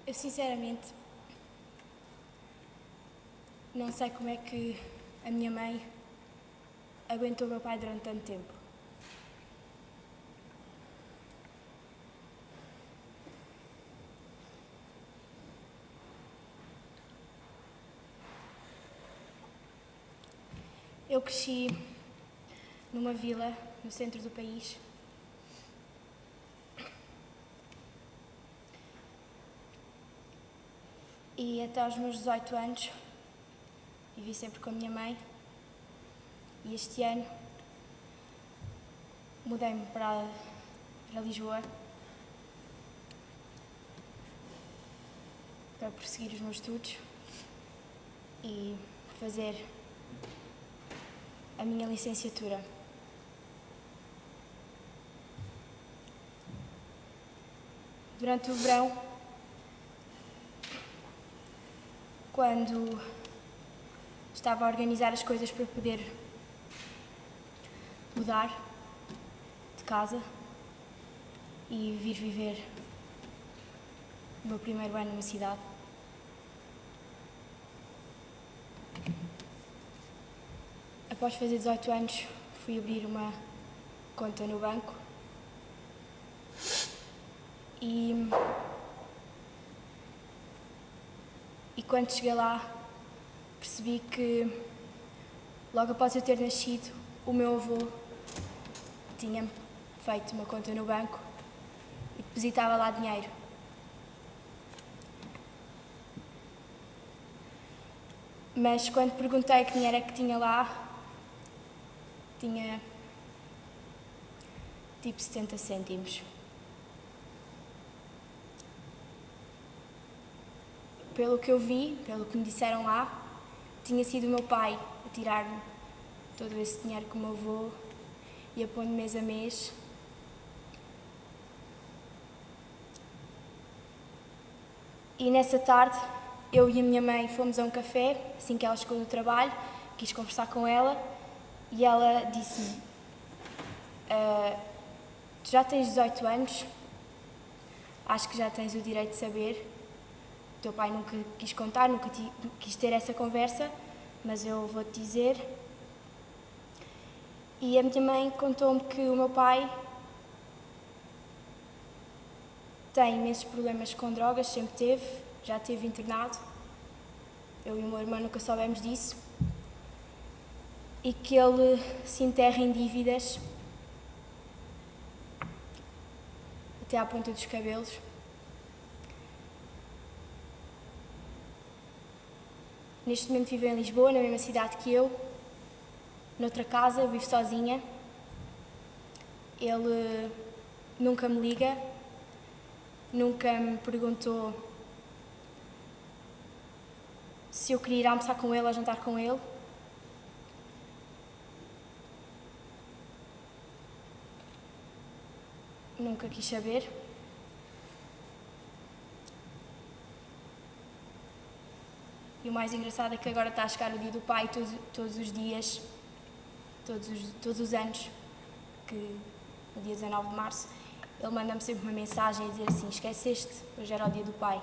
Eu sinceramente não sei como é que a minha mãe aguentou o meu pai durante tanto tempo. Eu cresci numa vila no centro do país. E até aos meus 18 anos vivi sempre com a minha mãe. E este ano mudei-me para Lisboa para prosseguir os meus estudos e fazer a minha licenciatura. Durante o verão, quando estava a organizar as coisas para poder mudar de casa e vir viver o meu primeiro ano numa cidade, após fazer 18 anos, fui abrir uma conta no banco e quando cheguei lá percebi que logo após eu ter nascido o meu avô tinha feito uma conta no banco e depositava lá dinheiro. Mas quando perguntei que dinheiro é que tinha lá, tinha tipo 70 cêntimos. Pelo que eu vi, pelo que me disseram lá, tinha sido o meu pai a tirar-me todo esse dinheiro que o meu avô ia pondo mês a mês. E nessa tarde, eu e a minha mãe fomos a um café, assim que ela chegou do trabalho, quis conversar com ela e ela disse-me: tu já tens 18 anos, acho que já tens o direito de saber. O teu pai nunca quis contar, nunca quis ter essa conversa, mas eu vou-te dizer. E a minha mãe contou-me que o meu pai tem imensos problemas com drogas, sempre teve, já esteve internado. Eu e o meu irmão nunca soubemos disso. E que ele se enterra em dívidas até à ponta dos cabelos. Neste momento vivo em Lisboa, na mesma cidade que eu, noutra casa, eu vivo sozinha. Ele nunca me liga, nunca me perguntou se eu queria ir almoçar com ele ou jantar com ele. Nunca quis saber. E o mais engraçado é que agora está a chegar o dia do pai todos os dias, todos os anos, que no dia 19 de março, ele manda-me sempre uma mensagem a dizer assim: esqueceste, hoje era o dia do pai.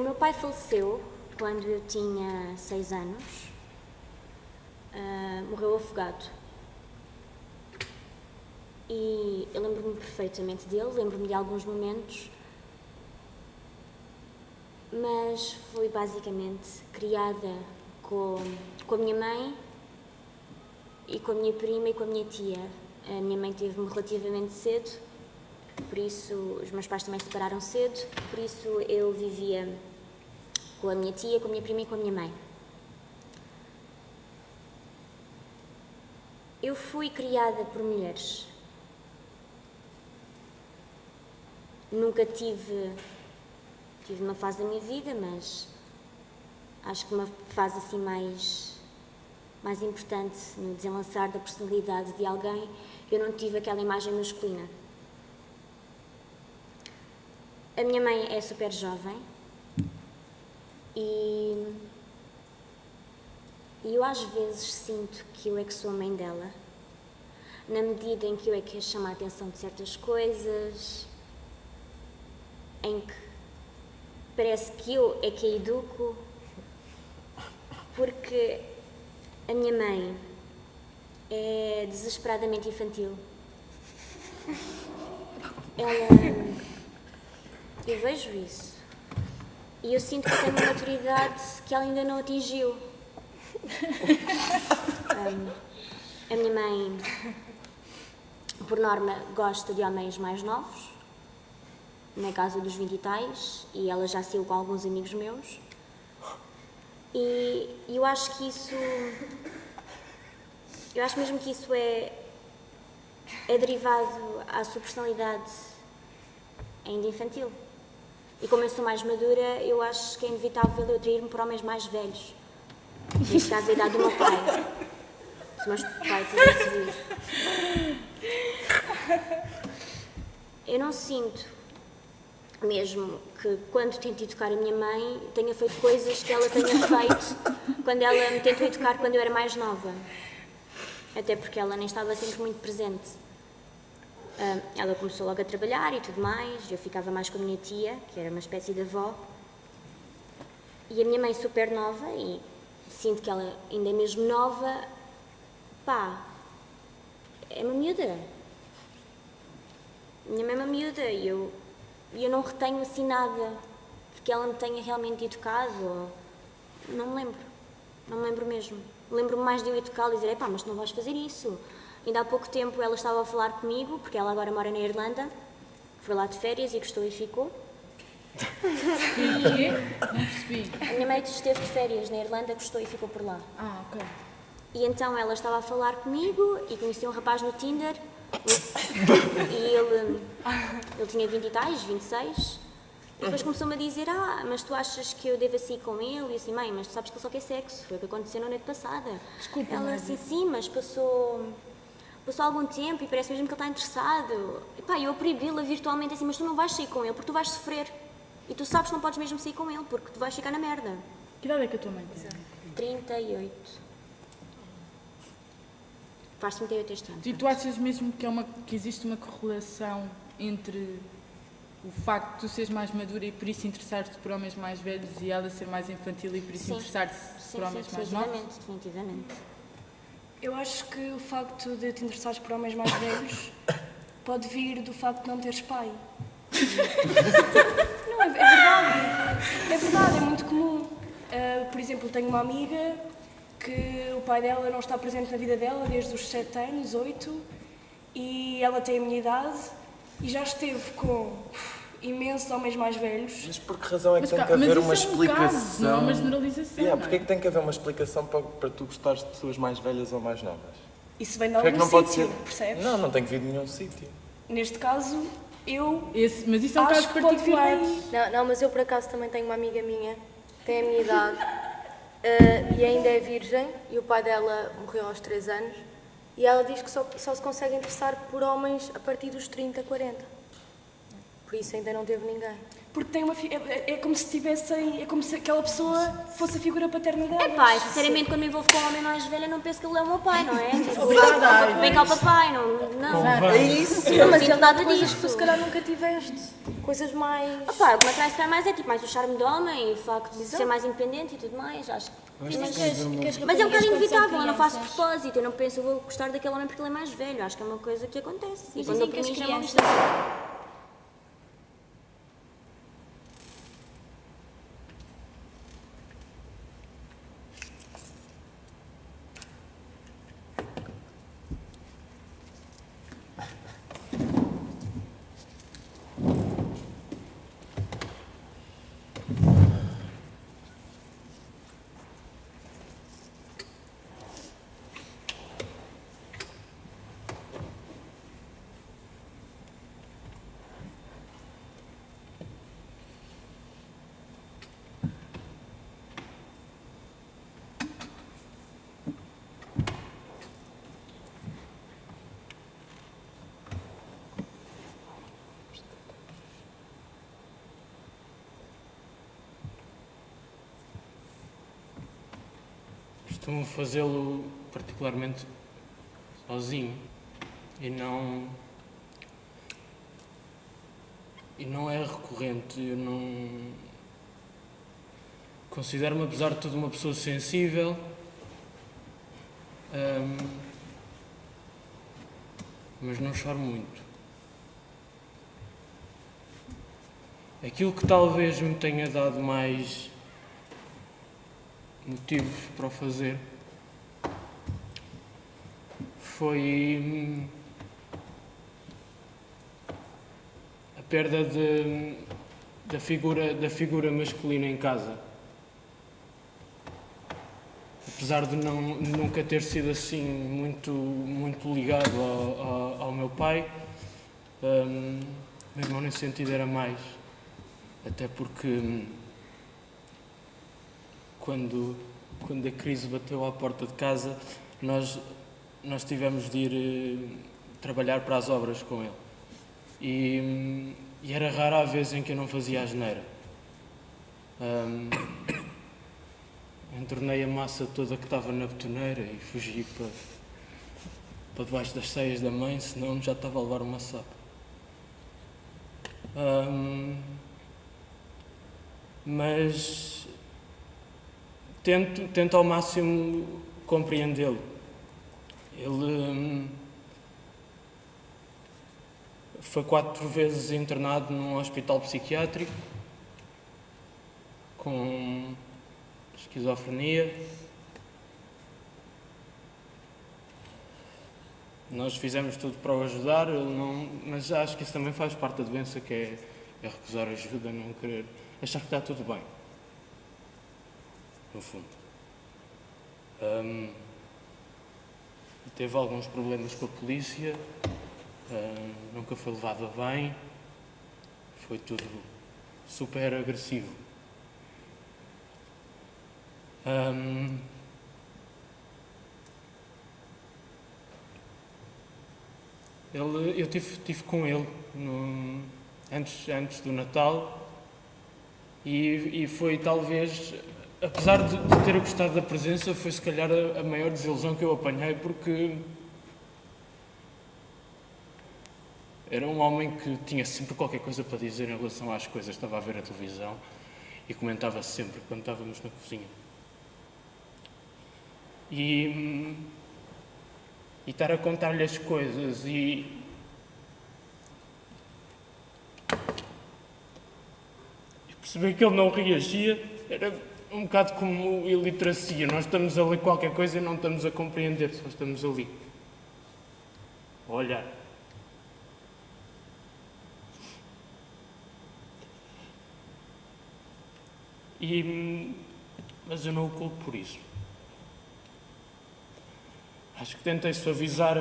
meu pai faleceu quando eu tinha 6 anos. Morreu afogado. E eu lembro-me perfeitamente dele, lembro-me de alguns momentos, mas fui basicamente criada com a minha mãe e com a minha prima e com a minha tia. A minha mãe teve-me relativamente cedo, por isso os meus pais também se separaram cedo, por isso eu vivia com a minha tia, com a minha prima e com a minha mãe. Eu fui criada por mulheres. Nunca tive uma fase da minha vida, mas acho que uma fase assim mais importante no desenlaçar da personalidade de alguém, eu não tive aquela imagem masculina. A minha mãe é super jovem e eu às vezes sinto que eu é que sou a mãe dela, na medida em que eu é que a chamo a atenção de certas coisas, em que parece que eu é que a educo, porque a minha mãe é desesperadamente infantil. Eu vejo isso e eu sinto que eu tenho uma maturidade que ela ainda não atingiu. A minha mãe, por norma, gosta de homens mais novos, na casa dos 20 e tais, e ela já saiu com alguns amigos meus. E eu acho que isso... Eu acho mesmo que isso é derivado à sua personalidade ainda infantil. E como eu sou mais madura, eu acho que é inevitável eu atrair-me por homens mais velhos. Neste caso, a idade do meu pai. Se o meu pai tivesse vir. Eu não sinto mesmo que quando tento educar a minha mãe tenha feito coisas que ela tenha feito quando ela me tentou educar quando eu era mais nova. Até porque ela nem estava sempre muito presente. Ela começou logo a trabalhar e tudo mais, eu ficava mais com a minha tia, que era uma espécie de avó. E a minha mãe super nova, e sinto que ela ainda é mesmo nova, é uma miúda. Minha mãe é uma miúda e eu não retenho assim nada que ela me tenha realmente educado. Não me lembro mesmo. Lembro-me mais de eu educá-la e dizer, mas tu não vais fazer isso. Ainda há pouco tempo ela estava a falar comigo, porque ela agora mora na Irlanda, foi lá de férias e gostou e ficou. E não percebi. A minha mãe esteve de férias na Irlanda, gostou e ficou por lá. Ok. E então ela estava a falar comigo e conheci um rapaz no Tinder e ele tinha 20 e tais, 26. E depois começou-me a dizer, mas tu achas que eu devo assim com ele? E assim, mãe, mas tu sabes que ele só quer sexo, foi o que aconteceu na noite passada. Desculpa, ela assim, sim, mas passou algum tempo e parece mesmo que ele está interessado. E eu proibi-la virtualmente assim, mas tu não vais sair com ele porque tu vais sofrer. E tu sabes que não podes mesmo sair com ele porque tu vais ficar na merda. Que idade é que a tua mãe tem? 38. Faz 38 este ano. E tu achas mesmo que existe uma correlação entre o facto de tu seres mais madura e por isso interessar-te por homens mais velhos e ela ser mais infantil e por isso interessar-se por homens mais novos? Definitivamente. Eu acho que o facto de te interessares por homens mais velhos pode vir do facto de não teres pai. Não, é verdade. É verdade, é muito comum. Por exemplo, tenho uma amiga que o pai dela não está presente na vida dela desde os 7 anos, 8, e ela tem a minha idade e já esteve com imensos homens mais velhos. Mas por que razão é que tem que haver uma explicação? Caso, não é uma generalização. Porque é que tem que haver uma explicação para tu gostares de pessoas mais velhas ou mais novas? Isso vem de algum sítio, percebes? Não tem que vir de nenhum sítio. Neste caso, mas isso é um caso particular. Não, mas eu por acaso também tenho uma amiga minha, tem a minha idade, e ainda é virgem, e o pai dela morreu aos 3 anos, e ela diz que só se consegue interessar por homens a partir dos 30, 40. Por isso ainda não teve ninguém. porque tem é como se tivessem, é como se aquela pessoa fosse a figura paterna dela. Pai, sinceramente, quando me envolvo com um homem mais velho, eu não penso que ele é o meu pai, não é? Tipo, Verdade. vem cá o papai, não. É isso. Eu não Mas sinto ele nada dá coisas que disso. tu se calhar nunca tiveste. Coisas mais... Pá, o que me atrai se calhar mais é tipo mais o charme do homem, o facto de ser mais independente e tudo mais, acho que... Mas é um bocado inevitável, eu não faço de propósito, eu não penso, eu vou gostar daquele homem porque ele é mais velho, acho que é uma coisa que acontece. Mas E quando eu dizem que por as mim já não crianças... gosto. Costumo fazê-lo particularmente sozinho e não é recorrente. Eu não considero-me, apesar de tudo, uma pessoa sensível, mas não choro muito. Aquilo que talvez me tenha dado mais motivos para o fazer foi a perda da figura masculina em casa. Apesar de nunca ter sido assim muito ligado ao meu pai, meu irmão nesse sentido era mais, até porque quando a crise bateu à porta de casa, nós tivemos de ir trabalhar para as obras com ele. E era rara a vez em que eu não fazia asneira. Entornei a massa toda que estava na betoneira e fugi para debaixo das saias da mãe, senão já estava a levar uma sapa. Mas tento ao máximo compreendê-lo. Ele foi 4 vezes internado num hospital psiquiátrico com esquizofrenia. Nós fizemos tudo para o ajudar, mas acho que isso também faz parte da doença, que é recusar ajuda, não querer, achar que está tudo bem. No fundo. Teve alguns problemas com a polícia, nunca foi levado a bem, foi tudo super agressivo. Eu tive com ele antes do Natal e foi talvez, apesar de ter gostado da presença, foi se calhar a maior desilusão que eu apanhei, porque era um homem que tinha sempre qualquer coisa para dizer em relação às coisas. Estava a ver a televisão e comentava sempre quando estávamos na cozinha. E estar a contar-lhe as coisas e perceber que ele não reagia era um bocado como iliteracia. Nós estamos a ler qualquer coisa e não estamos a compreender, só estamos ali a olhar. Mas eu não o culpo por isso. Acho que tentei suavizar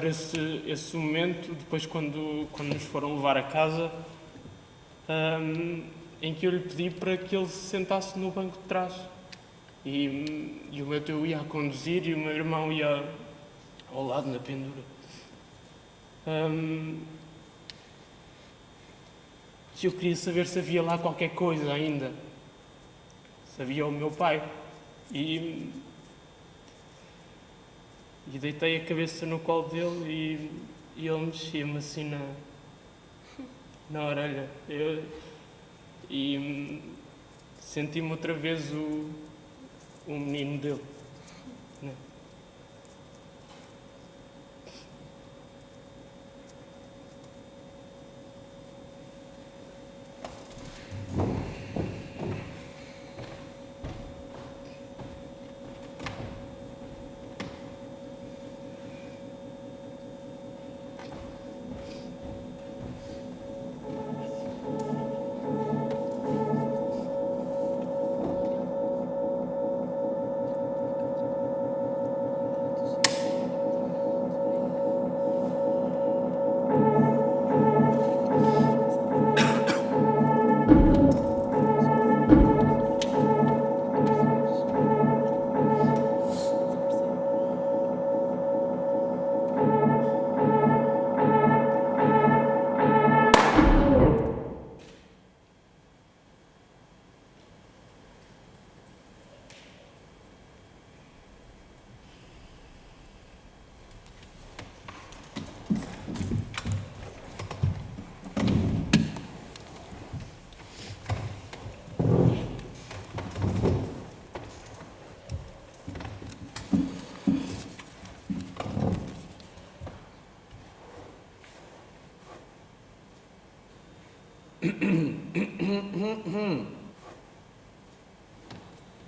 esse momento, depois quando nos foram levar a casa, em que eu lhe pedi para que ele se sentasse no banco de trás. E o meu tio ia a conduzir e o meu irmão ia ao lado na pendura. E eu queria saber se havia lá qualquer coisa ainda. Se havia o meu pai. E deitei a cabeça no colo dele e ele mexia-me assim na orelha. E senti-me outra vez o menino dele. Né?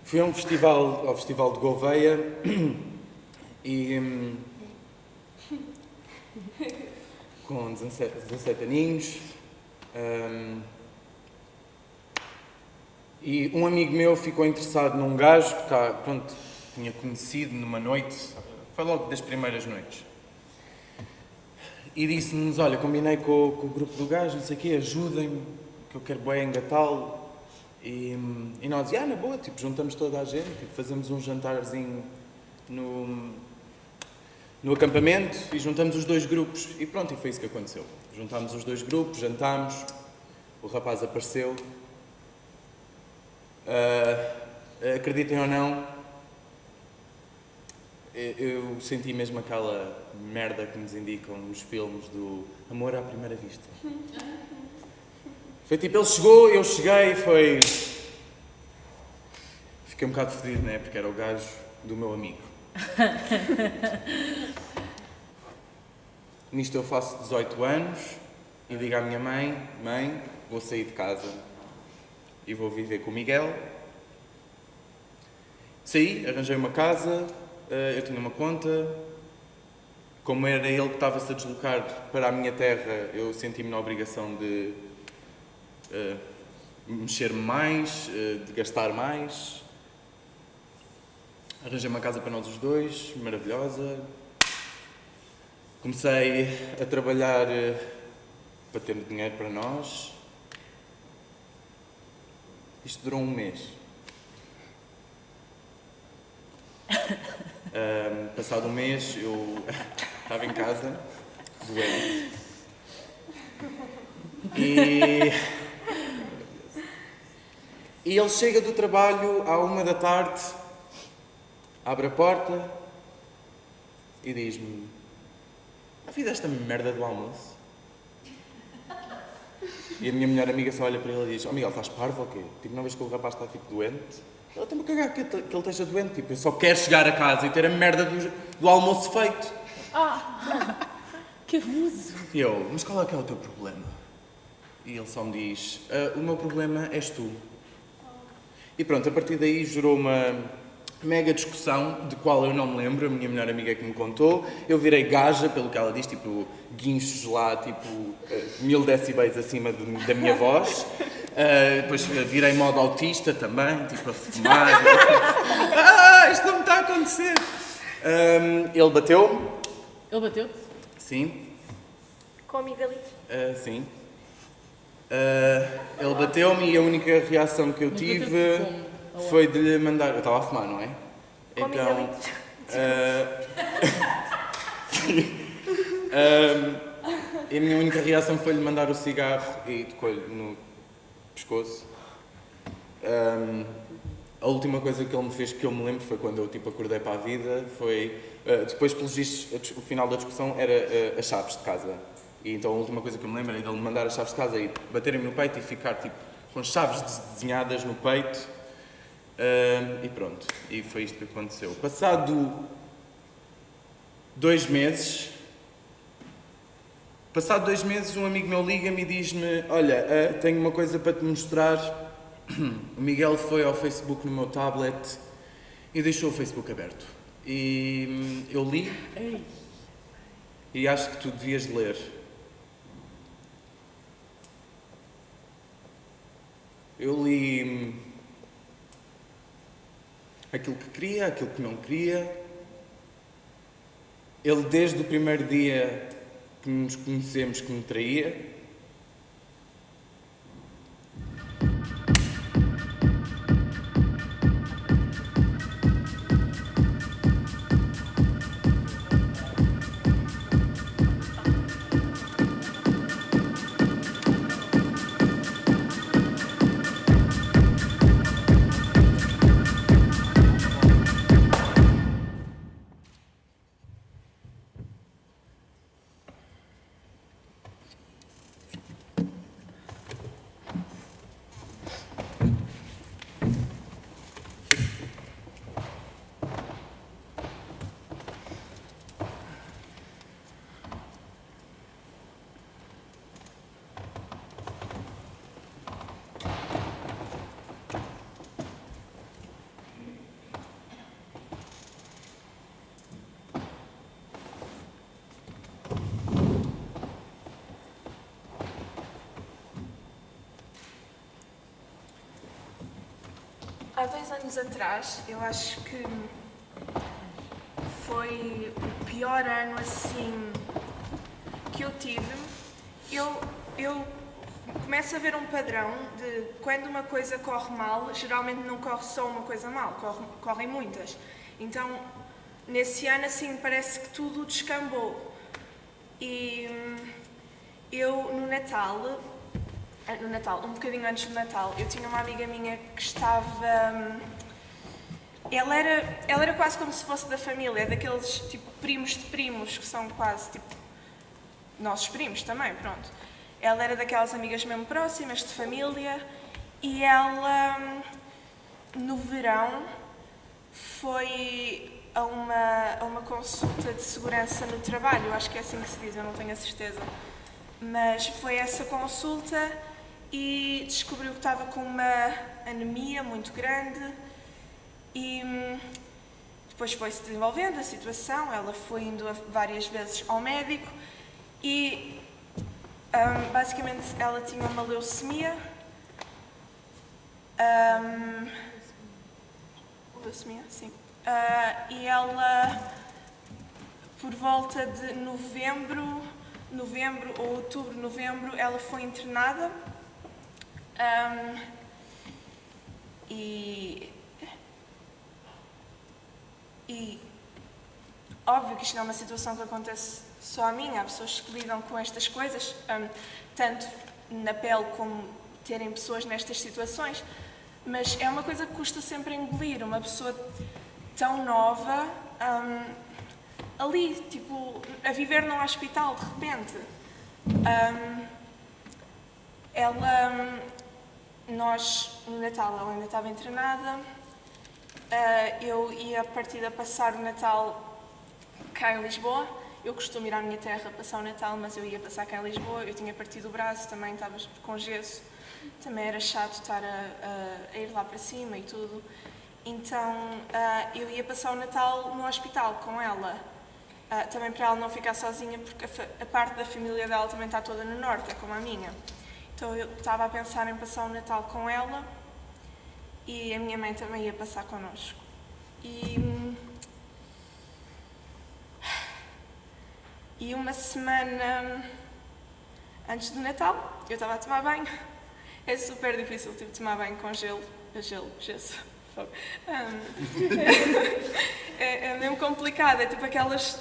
Fui ao Festival de Gouveia e com 17 aninhos e um amigo meu ficou interessado num gajo que tinha conhecido numa noite, foi logo das primeiras noites. E disse-nos, olha, combinei com o grupo do gajo, não sei o quê, ajudem-me, que eu quero bué engatá-lo. E nós, na boa, tipo, juntamos toda a gente, tipo, fazemos um jantarzinho no acampamento e juntamos os dois grupos. E pronto, e foi isso que aconteceu. Juntámos os dois grupos, jantámos, o rapaz apareceu. Acreditem ou não, eu senti mesmo aquela merda que nos indicam nos filmes do amor à primeira vista. Foi tipo, ele chegou, eu cheguei, foi... Fiquei um bocado fedido, né? Porque era o gajo do meu amigo. Nisto eu faço 18 anos e digo à minha mãe, mãe, vou sair de casa e vou viver com o Miguel. Saí, arranjei uma casa, eu tinha uma conta. Como era ele que estava-se a deslocar para a minha terra, eu senti-me na obrigação de mexer-me mais, de gastar mais. Arranjei uma casa para nós os dois, maravilhosa. Comecei a trabalhar para ter dinheiro para nós. Isto durou um mês. Passado um mês, eu estava em casa, doente. E ele chega do trabalho à 1h, abre a porta e diz-me: fizeste a merda do almoço? E a minha melhor amiga só olha para ele e diz: Miguel, estás parvo ou quê? Tipo, não vês que o rapaz está tipo doente? Ela tem-me a cagar que ele esteja doente. Tipo, eu só quero chegar a casa e ter a merda do almoço feito. Que abuso! E eu: mas qual é que é o teu problema? E ele só me diz: o meu problema és tu. E pronto, a partir daí gerou uma mega discussão, de qual eu não me lembro, a minha melhor amiga é que me contou. Eu virei gaja, pelo que ela diz, tipo, guinchos lá, tipo, 1000 decibéis acima da minha voz. Depois virei modo autista também, tipo, a fumar. Isto não me está a acontecer. Ele bateu-me. Ele bateu-te? Sim. Com amigdalites? Sim. Ele bateu-me e a única reação que eu Mas tive bateu-te como? foi de lhe mandar... Eu estava a fumar, não é? Com amigdalites? E a minha única reação foi-lhe mandar o cigarro e tocou-lhe no pescoço. A última coisa que ele me fez que eu me lembro foi quando eu acordei para a vida, foi... depois, pelos vistos, o final da discussão era as chaves de casa. E então a última coisa que eu me lembro era dele me mandar as chaves de casa e baterem-me no peito e ficar com as chaves desenhadas no peito. E pronto, e foi isto que aconteceu. Passado 2 meses, um amigo meu liga-me e diz-me: olha, tenho uma coisa para te mostrar. O Miguel foi ao Facebook no meu tablet e deixou o Facebook aberto. E eu li e acho que tu devias ler. Eu li aquilo que queria, aquilo que não queria. Ele, desde o primeiro dia que nos conhecemos, que me traía. Há 2 anos atrás, eu acho que foi o pior ano assim que eu tive. Eu começo a ver um padrão de quando uma coisa corre mal, geralmente não corre só uma coisa mal, correm muitas. Então, nesse ano assim parece que tudo descambou. E eu no Natal, um bocadinho antes do Natal, eu tinha uma amiga minha que estava... Ela era quase como se fosse da família, daqueles tipo primos de primos, que são quase tipo nossos primos também, pronto. Ela era daquelas amigas mesmo próximas, de família, e ela, no verão, foi a uma consulta de segurança no trabalho, eu acho que é assim que se diz, eu não tenho a certeza. Mas foi essa consulta e descobriu que estava com uma anemia muito grande e depois foi-se desenvolvendo a situação, ela foi indo várias vezes ao médico e basicamente ela tinha uma leucemia. Leucemia, sim. E ela, por volta de novembro ou outubro, novembro, ela foi internada e óbvio que isto não é uma situação que acontece só a mim, há pessoas que lidam com estas coisas, tanto na pele como terem pessoas nestas situações, mas é uma coisa que custa sempre engolir, uma pessoa tão nova ali, tipo, a viver num hospital de repente. Nós, no Natal, ela ainda estava internada, eu ia partir a passar o Natal cá em Lisboa. Eu costumo ir à minha terra passar o Natal, mas eu ia passar cá em Lisboa. Eu tinha partido o braço, também estava com gesso, também era chato estar a ir lá para cima e tudo. Então eu ia passar o Natal no hospital com ela, também para ela não ficar sozinha, porque a parte da família dela também está toda no norte, é como a minha. Então eu estava a pensar em passar o Natal com ela e a minha mãe também ia passar connosco. E uma semana antes do Natal, eu estava a tomar banho. É super difícil, tipo, tomar banho com gesso. É mesmo complicado, é tipo aquelas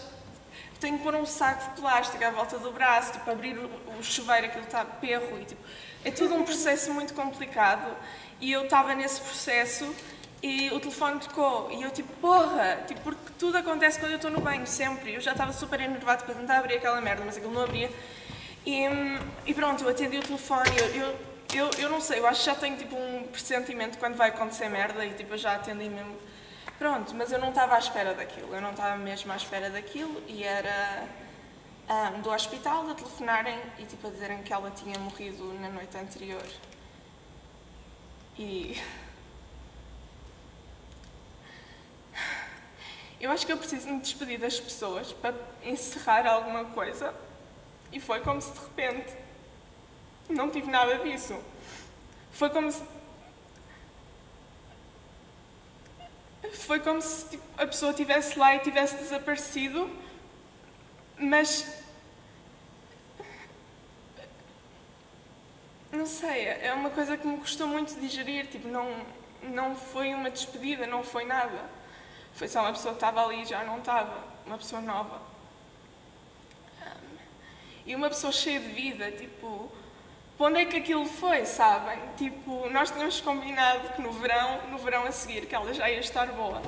tenho que pôr um saco de plástico à volta do braço, tipo, abrir o chuveiro, aquilo está perro, e tipo, é tudo um processo muito complicado. E eu estava nesse processo e o telefone tocou e eu tipo, porra, tipo, porque tudo acontece quando eu estou no banho, sempre. Eu já estava super enervada para tentar abrir aquela merda, mas aquilo não abria. E pronto, eu atendi o telefone, eu não sei, eu acho que já tenho tipo um pressentimento quando vai acontecer merda e tipo, eu já atendi mesmo. Pronto, mas eu não estava à espera daquilo, eu não estava mesmo à espera daquilo e era do hospital a telefonarem e tipo a dizerem que ela tinha morrido na noite anterior. E eu acho que eu preciso me despedir das pessoas para encerrar alguma coisa e foi como se de repente não tive nada disso. Foi como se tipo, a pessoa estivesse lá e tivesse desaparecido, mas não sei, é uma coisa que me custou muito digerir, tipo, não foi uma despedida, não foi nada. Foi só uma pessoa que estava ali e já não estava, uma pessoa nova. E uma pessoa cheia de vida, tipo, para onde é que aquilo foi, sabem? Tipo, nós tínhamos combinado que no verão a seguir, que ela já ia estar boa.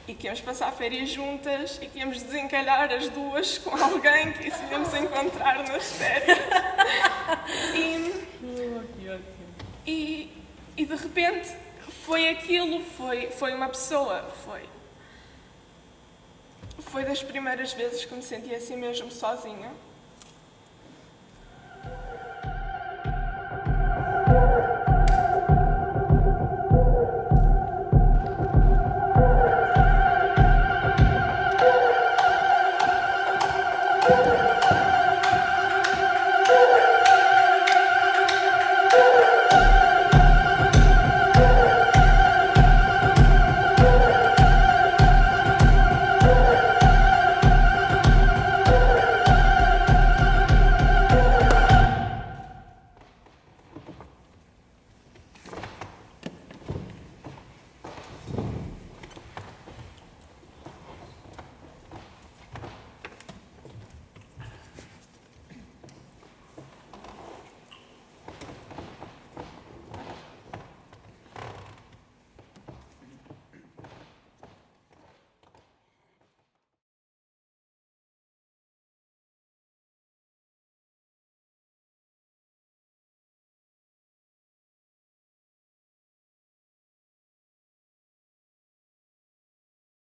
E que íamos passar férias juntas e que íamos desencalhar as duas com alguém que íamos encontrar nas férias. E de repente foi aquilo, foi uma pessoa, foi das primeiras vezes que me senti assim mesmo sozinha.